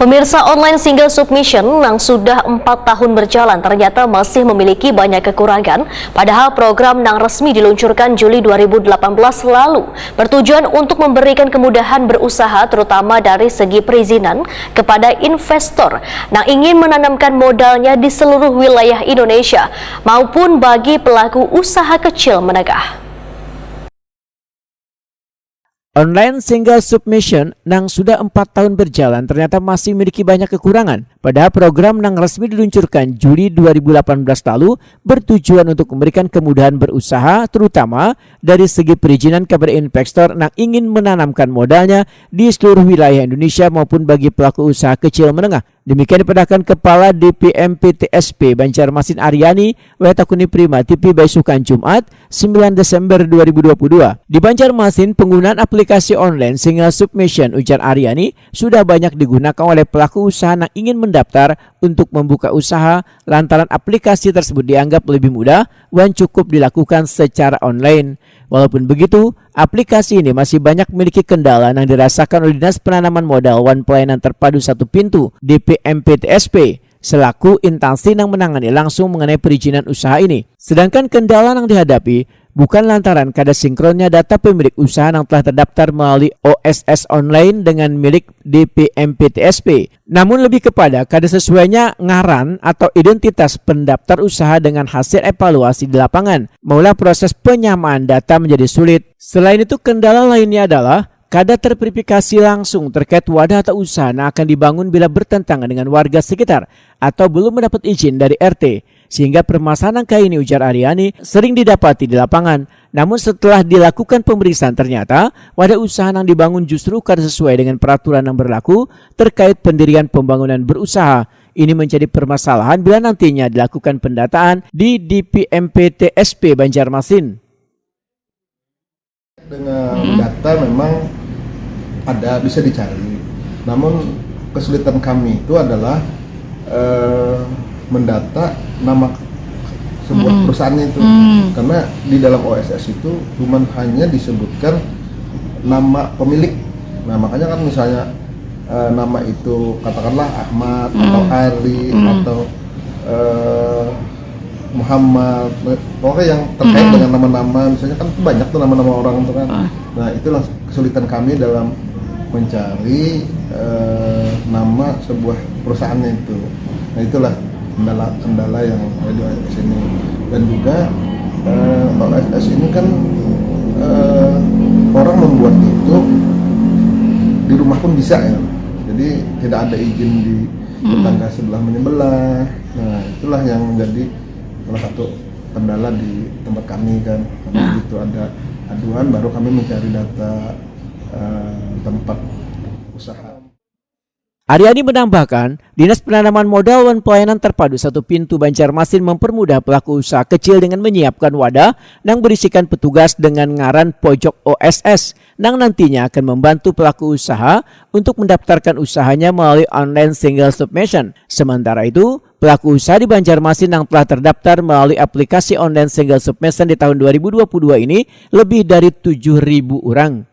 Pemirsa, online single submission yang sudah 4 tahun berjalan ternyata masih memiliki banyak kekurangan, padahal program yang resmi diluncurkan Juli 2018 lalu bertujuan untuk memberikan kemudahan berusaha terutama dari segi perizinan kepada investor yang ingin menanamkan modalnya di seluruh wilayah Indonesia maupun bagi pelaku usaha kecil menengah. Online single submission yang sudah 4 tahun berjalan ternyata masih memiliki banyak kekurangan. Padahal program yang resmi diluncurkan Juli 2018 lalu bertujuan untuk memberikan kemudahan berusaha terutama dari segi perizinan kepada investor yang ingin menanamkan modalnya di seluruh wilayah Indonesia maupun bagi pelaku usaha kecil menengah. Demikian dipadahkan Kepala DPMPTSP Banjarmasin Aryani Wetakuni Prima TV Baisukan Jumat 9 Desember 2022. Di Banjarmasin, penggunaan aplikasi online single submission, ujar Aryani, sudah banyak digunakan oleh pelaku usaha yang ingin mendaftar untuk membuka usaha lantaran aplikasi tersebut dianggap lebih mudah dan cukup dilakukan secara online. Walaupun begitu, aplikasi ini masih banyak memiliki kendala yang dirasakan oleh Dinas Penanaman Modal dan Pelayanan Terpadu Satu Pintu DPMPTSP selaku instansi yang menangani langsung mengenai perizinan usaha ini. Sedangkan kendala yang dihadapi bukan lantaran kada sinkronnya data pemilik usaha yang telah terdaftar melalui OSS online dengan milik DPMPTSP, namun lebih kepada kada sesuainya ngaran atau identitas pendaftar usaha dengan hasil evaluasi di lapangan, maulah proses penyamaan data menjadi sulit. Selain itu, kendala lainnya adalah kada terverifikasi langsung terkait wadah atau usaha yang akan dibangun bila bertentangan dengan warga sekitar atau belum mendapat izin dari RT. Sehingga permasalahan angka ini, ujar Aryani, sering didapati di lapangan. Namun setelah dilakukan pemeriksaan ternyata wadah usaha yang dibangun justru kada sesuai dengan peraturan yang berlaku terkait pendirian pembangunan berusaha. Ini menjadi permasalahan bila nantinya dilakukan pendataan di DPMPTSP Banjarmasin. Dengan data memang ada, bisa dicari. Namun kesulitan kami itu adalah mendata nama sebuah perusahaan itu, karena di dalam OSS itu cuma hanya disebutkan nama pemilik. Nah makanya kan misalnya nama itu katakanlah Ahmad atau Ari atau Muhammad, pokoknya yang terkait dengan nama-nama, misalnya kan banyak tuh nama-nama orang itu kan. Nah itulah kesulitan kami dalam mencari nama sebuah perusahaannya itu. Nah itulah kendala yang ada di sini. Dan juga OSS ini kan orang membuat itu di rumah pun bisa ya. Jadi tidak ada izin di tetangga sebelah menyebelah. Nah itulah yang menjadi salah satu kendala di tempat kami kan. Karena begitu ada aduan baru kami mencari data tempat usaha. Aryani menambahkan, Dinas Penanaman Modal dan Pelayanan Terpadu Satu Pintu Banjarmasin mempermudah pelaku usaha kecil dengan menyiapkan wadah yang berisikan petugas dengan ngaran pojok OSS yang nantinya akan membantu pelaku usaha untuk mendaftarkan usahanya melalui online single submission. Sementara itu, pelaku usaha di Banjarmasin yang telah terdaftar melalui aplikasi online single submission di tahun 2022 ini lebih dari 7.000 orang.